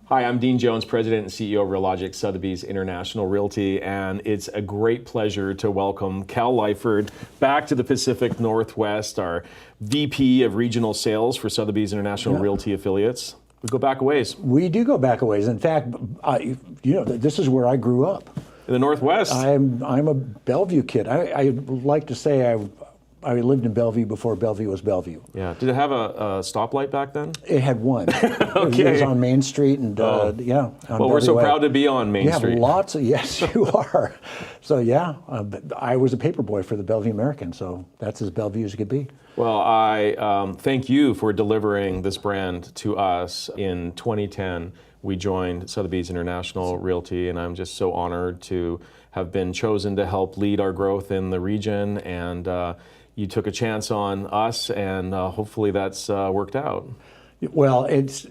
Hi, I'm Dean Jones, President and CEO of Realogic Sotheby's International Realty, and it's a great pleasure to welcome Cal Lyford back to the Pacific Northwest, our VP of Regional Sales for Sotheby's International Realty affiliates. We go back a ways. We do go back a ways. In fact, this is where I grew up. In the Northwest? I'm a Bellevue kid. I like to say I lived in Bellevue before Bellevue was Bellevue. Yeah. Did it have a stoplight back then? It had one. Okay. It was on Main Street, and on well, we're so proud to be on Main Street. Yeah, lots of, yes, you are. So yeah, I was a paper boy for the Bellevue American, so that's as Bellevue as it could be. Well, I thank you for delivering this brand to us. In 2010, we joined Sotheby's International Realty, and I'm just so honored to have been chosen to help lead our growth in the region. And you took a chance on us, and hopefully that's worked out. Well, it's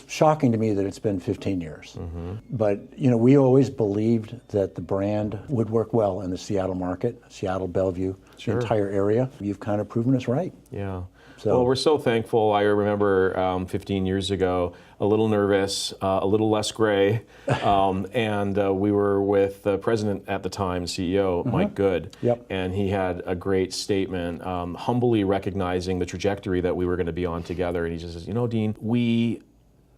shocking to me that it's been 15 years. Mm-hmm. But we always believed that the brand would work well in the Seattle market, Seattle, Bellevue, the entire area. You've kind of proven us right. Yeah. Well, we're so thankful. I remember 15 years ago, a little nervous, a little less gray, and we were with the president at the time, CEO, Mike Good, and he had a great statement, humbly recognizing the trajectory that we were going to be on together. And he just says, Dean, we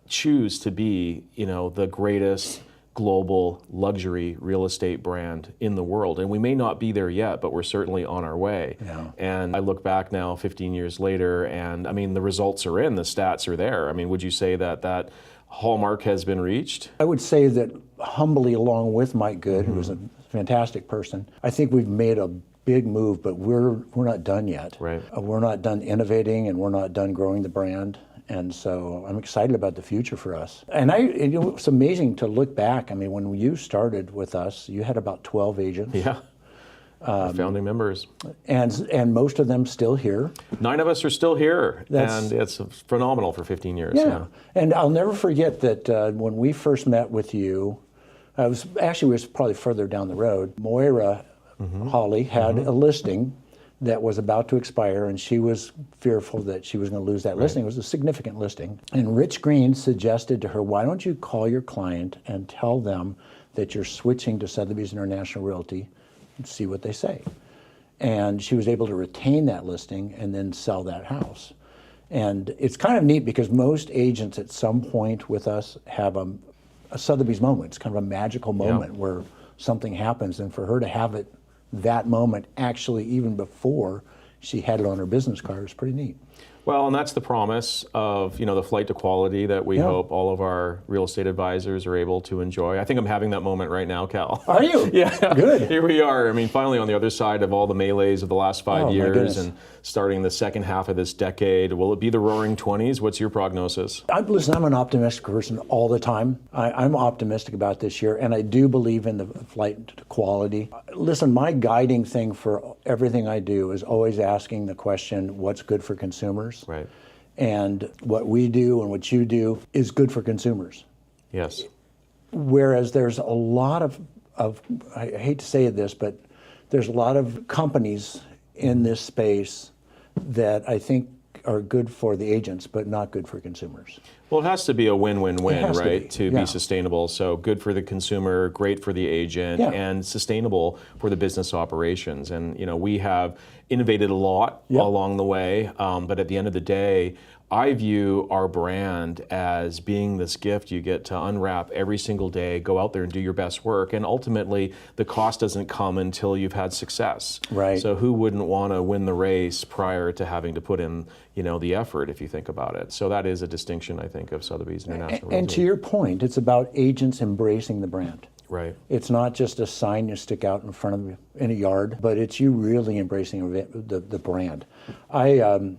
choose to be, the greatest global luxury real estate brand in the world. And we may not be there yet, but we're certainly on our way. Yeah. And I look back now 15 years later, and the results are in, the stats are there. Would you say that hallmark has been reached? I would say that humbly, along with Mike Good, who was a fantastic person, I think we've made a big move, but we're not done yet. Right. We're not done innovating, and we're not done growing the brand. And so I'm excited about the future for us. And it's amazing to look back. When you started with us, you had about 12 agents. Yeah, founding members. And most of them still here. 9 of us are still here, and it's phenomenal for 15 years. Yeah, and I'll never forget that when we first met with you, we was probably further down the road. Moira Hawley had a listing that was about to expire, and she was fearful that she was going to lose that listing. It was a significant listing. And Rich Green suggested to her, why don't you call your client and tell them that you're switching to Sotheby's International Realty and see what they say. And she was able to retain that listing and then sell that house. And it's kind of neat because most agents at some point with us have a Sotheby's moment. It's kind of a magical moment where something happens, and for her to have it that moment, actually even before she had it on her business card, is pretty neat. Well, and that's the promise of the flight to quality that we hope all of our real estate advisors are able to enjoy. I think I'm having that moment right now, Cal. Are you? Yeah. Good. Here we are. Finally on the other side of all the melees of the last 5 years and starting the second half of this decade. Will it be the roaring 20s? What's your prognosis? Listen, I'm an optimistic person all the time. I'm optimistic about this year, and I do believe in the flight to quality. Listen, my guiding thing for everything I do is always asking the question, what's good for consumers? Right. And what we do and what you do is good for consumers. Yes. Whereas there's a lot of I hate to say this, but there's a lot of companies in this space that I think are good for the agents, but not good for consumers. Well, it has to be a win-win-win, right? To be sustainable. So good for the consumer, great for the agent, and sustainable for the business operations. And we have innovated a lot along the way, but at the end of the day, I view our brand as being this gift you get to unwrap every single day, go out there and do your best work, and ultimately the cost doesn't come until you've had success. Right. So who wouldn't want to win the race prior to having to put in, the effort, if you think about it? So that is a distinction, I think, of Sotheby's International. And to your point, it's about agents embracing the brand. Right. It's not just a sign you stick out in front of you in a yard, but it's you really embracing the brand. I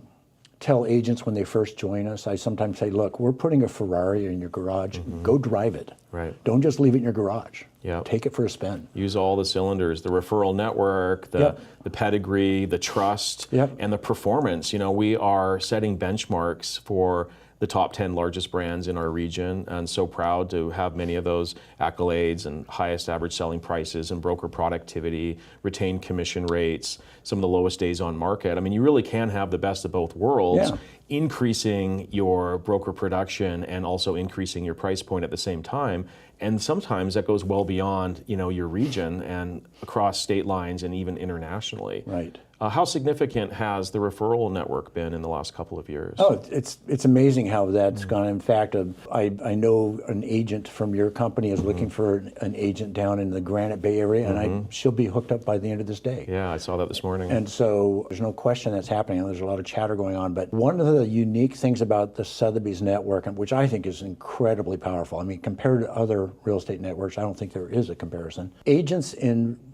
tell agents when they first join us, I sometimes say, look, we're putting a Ferrari in your garage. Go drive it. Right. Don't just leave it in your garage. Yeah. Take it for a spin. Use all the cylinders, the referral network, the pedigree, the trust, and the performance. We are setting benchmarks for the top 10 largest brands in our region, and so proud to have many of those accolades and highest average selling prices and broker productivity, retained commission rates, some of the lowest days on market. I mean, you really can have the best of both worlds, increasing your broker production and also increasing your price point at the same time. And sometimes that goes well beyond, your region and across state lines and even internationally. Right. How significant has the referral network been in the last couple of years? Oh, it's amazing how that's gone. In fact, I know an agent from your company is looking for an agent down in the Granite Bay area, and she'll be hooked up by the end of this day. Yeah, I saw that this morning. And so there's no question that's happening. There's a lot of chatter going on. But one of the unique things about the Sotheby's network, which I think is incredibly powerful, I mean, compared to other real estate networks, I don't think there is a comparison. Agents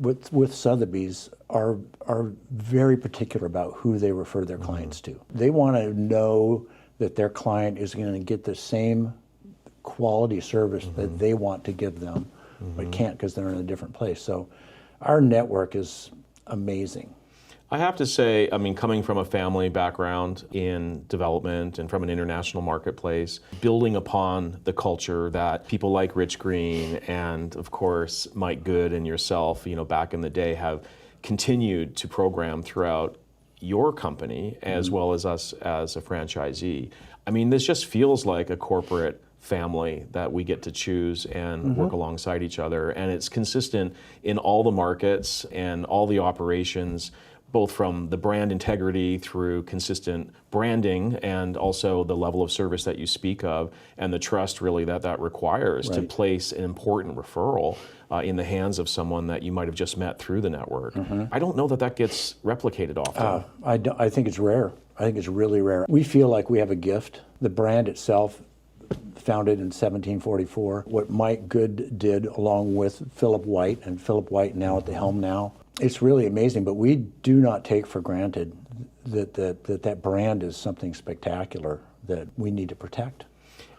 with Sotheby's are very particular about who they refer their clients to. They want to know that their client is going to get the same quality service that they want to give them, but can't because they're in a different place. So our network is amazing. I have to say, I mean, coming from a family background in development and from an international marketplace, building upon the culture that people like Rich Green and, of course, Mike Good and yourself, back in the day have continued to program throughout your company as well as us as a franchisee. I mean, this just feels like a corporate family that we get to choose and work alongside each other. And it's consistent in all the markets and all the operations, both from the brand integrity through consistent branding and also the level of service that you speak of and the trust really that requires to place an important referral in the hands of someone that you might have just met through the network. I don't know that gets replicated often. I think it's rare. I think it's really rare. We feel like we have a gift. The brand itself, founded in 1744, what Mike Good did along with Philip White, and Philip White now at the helm now, it's really amazing, but we do not take for granted that brand is something spectacular that we need to protect.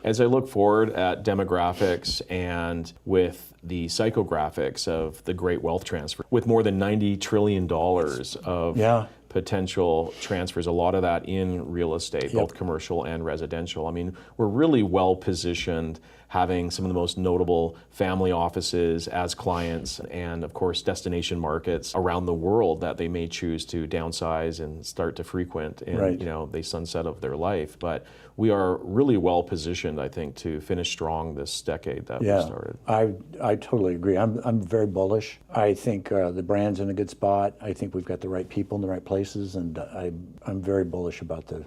As I look forward at demographics and with the psychographics of the great wealth transfer, with more than $90 trillion of potential transfers, a lot of that in real estate, both commercial and residential. I mean, we're really well positioned having some of the most notable family offices as clients and, of course, destination markets around the world that they may choose to downsize and start to frequent in, the sunset of their life. But we are really well positioned, I think, to finish strong this decade that we started. I totally agree. I'm very bullish. I think the brand's in a good spot. I think we've got the right people in the right places, and I'm very bullish about the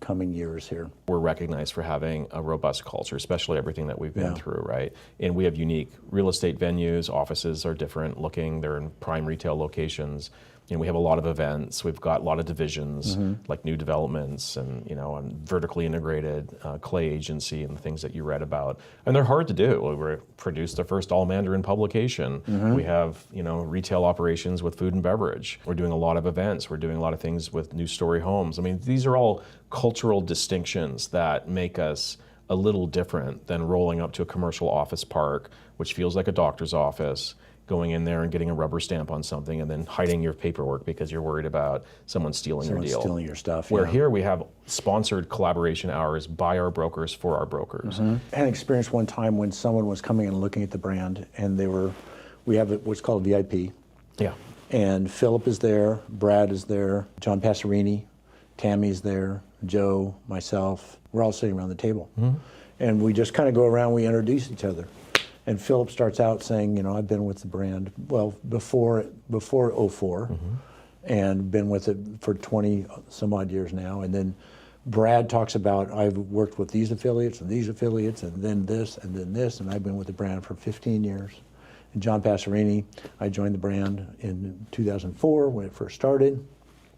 coming years here. We're recognized for having a robust culture, especially everything that we've been through, right? And we have unique real estate venues. Offices are different looking. They're in prime retail locations. We have a lot of events. We've got a lot of divisions, like new developments and, and vertically integrated clay agency and the things that you read about. And they're hard to do. We produced the first all-Mandarin publication. We have, retail operations with food and beverage. We're doing a lot of events. We're doing a lot of things with new story homes. I mean, these are all cultural distinctions that make us a little different than rolling up to a commercial office park, which feels like a doctor's office, going in there and getting a rubber stamp on something and then hiding your paperwork because you're worried about someone stealing your deal. Stealing your stuff. Where here we have sponsored collaboration hours by our brokers for our brokers. I had an experience one time when someone was coming and looking at the brand, and we have what's called VIP. Yeah. And Philip is there, Brad is there, John Passerini, Tammy's there, Joe, myself. We're all sitting around the table. And we just kind of go around, we introduce each other. And Philip starts out saying, I've been with the brand, before 04, and been with it for 20 some odd years now. And then Brad talks about, I've worked with these affiliates, and then this, and I've been with the brand for 15 years. And John Passerini, I joined the brand in 2004 when it first started.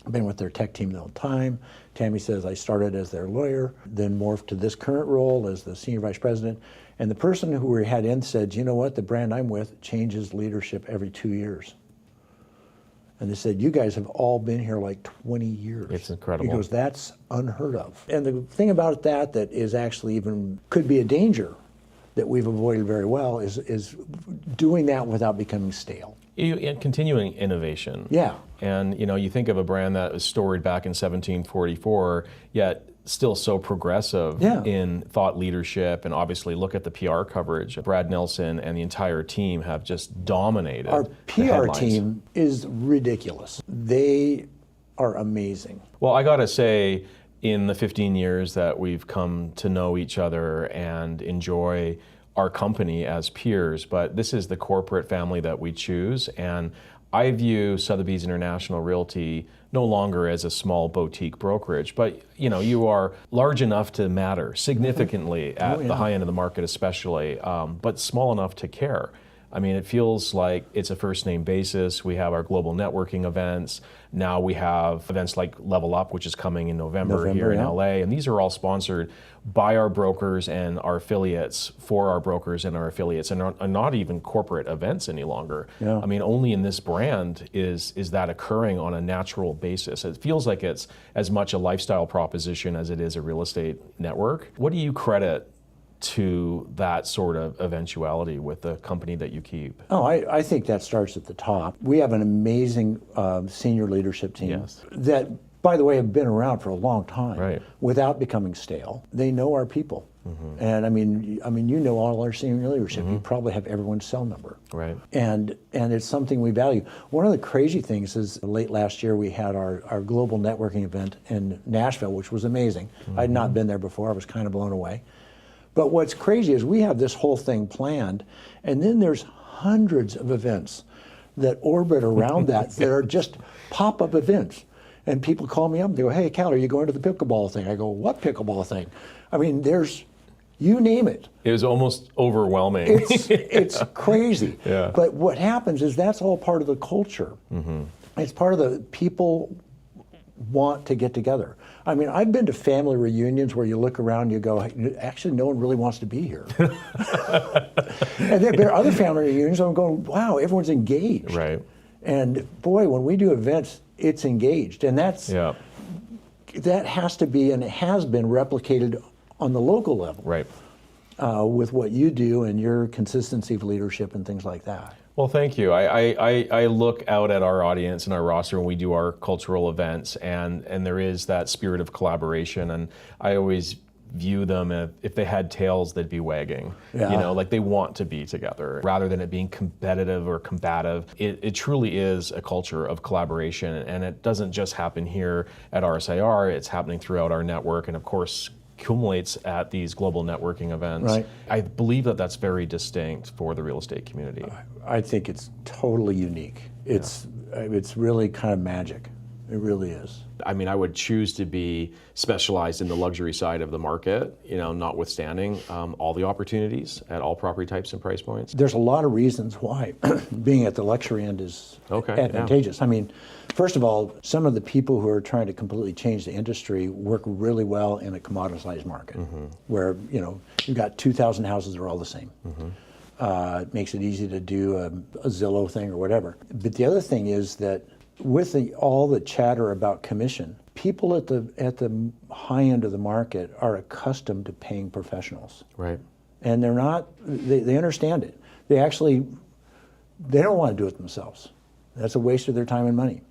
I've been with their tech team the whole time. Tammy says I started as their lawyer, then morphed to this current role as the senior vice president. And the person who we had in said, you know what, the brand I'm with changes leadership every 2 years. And they said, you guys have all been here like 20 years. It's incredible. He goes, that's unheard of. And the thing about that is actually even could be a danger that we've avoided very well is doing that without becoming stale. And continuing innovation. Yeah. And you think of a brand that was storied back in 1744, yet still so progressive in thought leadership, and obviously look at the PR coverage. Brad Nelson and the entire team have just dominated. Our the PR headlines. team is ridiculous. They are amazing. Well, I gotta say, in the 15 years that we've come to know each other and enjoy our company as peers, but this is the corporate family that we choose, and I view Sotheby's International Realty no longer as a small boutique brokerage, but you are large enough to matter significantly at the high end of the market especially, but small enough to care. I mean, it feels like it's a first name basis. We have our global networking events. Now we have events like Level Up, which is coming in November here in LA. And these are all sponsored by our brokers and our affiliates, for our brokers and our affiliates, and are not even corporate events any longer. I mean, only in this brand is that occurring on a natural basis. It feels like it's as much a lifestyle proposition as it is a real estate network. What do you credit to that sort of eventuality with the company that you keep? Oh, I think that starts at the top. We have an amazing senior leadership team that, by the way, have been around for a long time without becoming stale. They know our people. And I mean, you know all our senior leadership. You probably have everyone's cell number. And it's something we value. One of the crazy things is late last year we had our global networking event in Nashville, which was amazing. I'd not been there before. I was kind of blown away. But what's crazy is we have this whole thing planned, and then there's hundreds of events that orbit around that are just pop-up events. And people call me up and they go, "Hey, Cal, are you going to the pickleball thing?" I go, "What pickleball thing?" I mean, there's, you name it. It was almost overwhelming. It's crazy. But what happens is that's all part of the culture. It's part of the people want to get together. I mean, I've been to family reunions where you look around and you go, actually, no one really wants to be here. And there are other family reunions where I'm going, wow, everyone's engaged. And boy, when we do events, it's engaged. And that has to be, and it has been replicated on the local level with what you do and your consistency of leadership and things like that. Well, thank you. I look out at our audience and our roster when we do our cultural events, and there is that spirit of collaboration, and I always view them as, if they had tails, they'd be wagging. Like they want to be together rather than it being competitive or combative. It truly is a culture of collaboration, and it doesn't just happen here at RSIR, it's happening throughout our network, and of course accumulates at these global networking events. I believe that that's very distinct for the real estate community. I think it's totally unique. It's really kind of magic. It really is. I mean, I would choose to be specialized in the luxury side of the market, notwithstanding all the opportunities at all property types and price points. There's a lot of reasons why being at the luxury end is advantageous. I mean, first of all, some of the people who are trying to completely change the industry work really well in a commoditized market where, you've got 2,000 houses that are all the same. It makes it easy to do a Zillow thing or whatever. But the other thing is that with all the chatter about commission, people at the high end of the market are accustomed to paying professionals. And they're not, they understand it. They don't want to do it themselves. That's a waste of their time and money.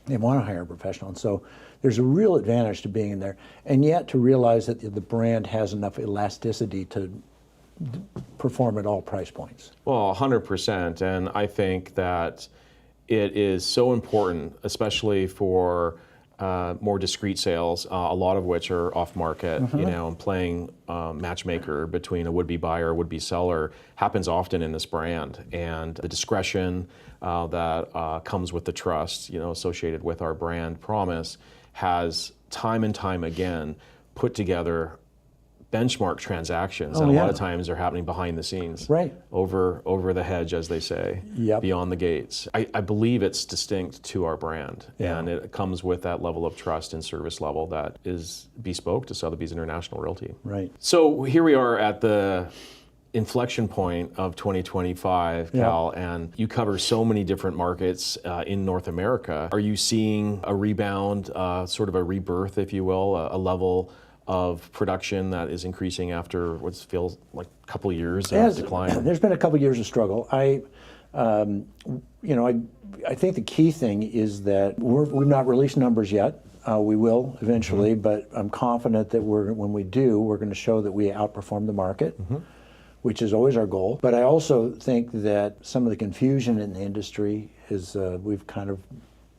They want to hire a professional. And so there's a real advantage to being in there, and yet to realize that the brand has enough elasticity to perform at all price points. Well, 100%. And I think that it is so important, especially for more discrete sales, a lot of which are off market, and playing matchmaker between a would-be buyer, would-be seller happens often in this brand. And the discretion that comes with the trust, associated with our brand promise has time and time again put together benchmark transactions, and a lot of times they're happening behind the scenes, over the hedge, as they say, beyond the gates. I believe it's distinct to our brand, and it comes with that level of trust and service level that is bespoke to Sotheby's International Realty. So here we are at the inflection point of 2025, Cal, and you cover so many different markets in North America. Are you seeing a rebound, sort of a rebirth, if you will, a level of production that is increasing after what feels like a couple of years of decline? There's been a couple of years of struggle. I think the key thing is that we've not released numbers yet. We will eventually, but I'm confident that when we do, we're going to show that we outperform the market, which is always our goal. But I also think that some of the confusion in the industry is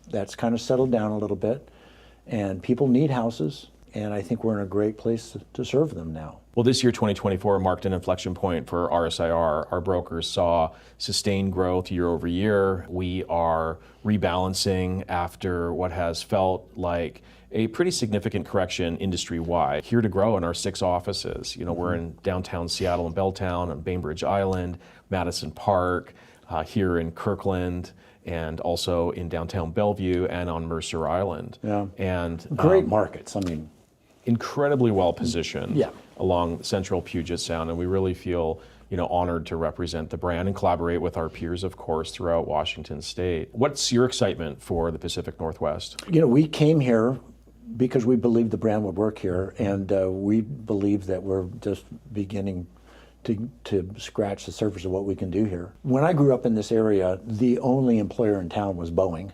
that's kind of settled down a little bit, and people need houses, and I think we're in a great place to serve them now. Well, this year, 2024, marked an inflection point for RSIR. Our brokers saw sustained growth year over year. We are rebalancing after what has felt like a pretty significant correction industry-wide. Here to grow in our 6 offices. We're in downtown Seattle and Belltown, on Bainbridge Island, Madison Park, here in Kirkland, and also in downtown Bellevue and on Mercer Island. Yeah. And great markets. incredibly well positioned Yeah. along central Puget Sound, and we really feel honored to represent the brand and collaborate with our peers, of course, throughout Washington State. What's your excitement for the Pacific Northwest? We came here because we believed the brand would work here, and we believe that we're just beginning to scratch the surface of what we can do here. When I grew up in this area, the only employer in town was Boeing.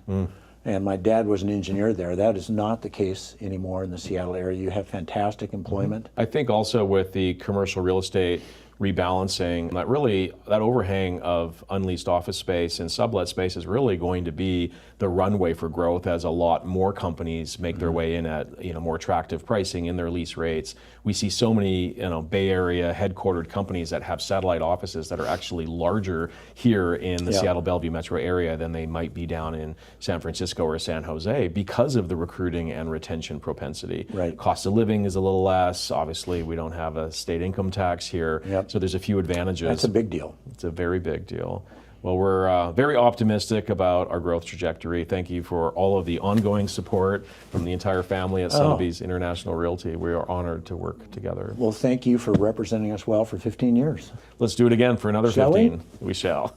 And my dad was an engineer there. That is not the case anymore in the Seattle area. You have fantastic employment. I think also with the commercial real estate rebalancing, that overhang of unleased office space and sublet space is really going to be the runway for growth as a lot more companies make their way in at more attractive pricing in their lease rates. We see so many Bay Area headquartered companies that have satellite offices that are actually larger here in the Seattle Bellevue metro area than they might be down in San Francisco or San Jose because of the recruiting and retention propensity. Right. Cost of living is a little less. Obviously, we don't have a state income tax here. Yep. So there's a few advantages. That's a big deal. It's a very big deal. Well, we're very optimistic about our growth trajectory. Thank you for all of the ongoing support from the entire family at Sotheby's International Realty. We are honored to work together. Well, thank you for representing us well for 15 years. Let's do it again for another Shall 15. We shall.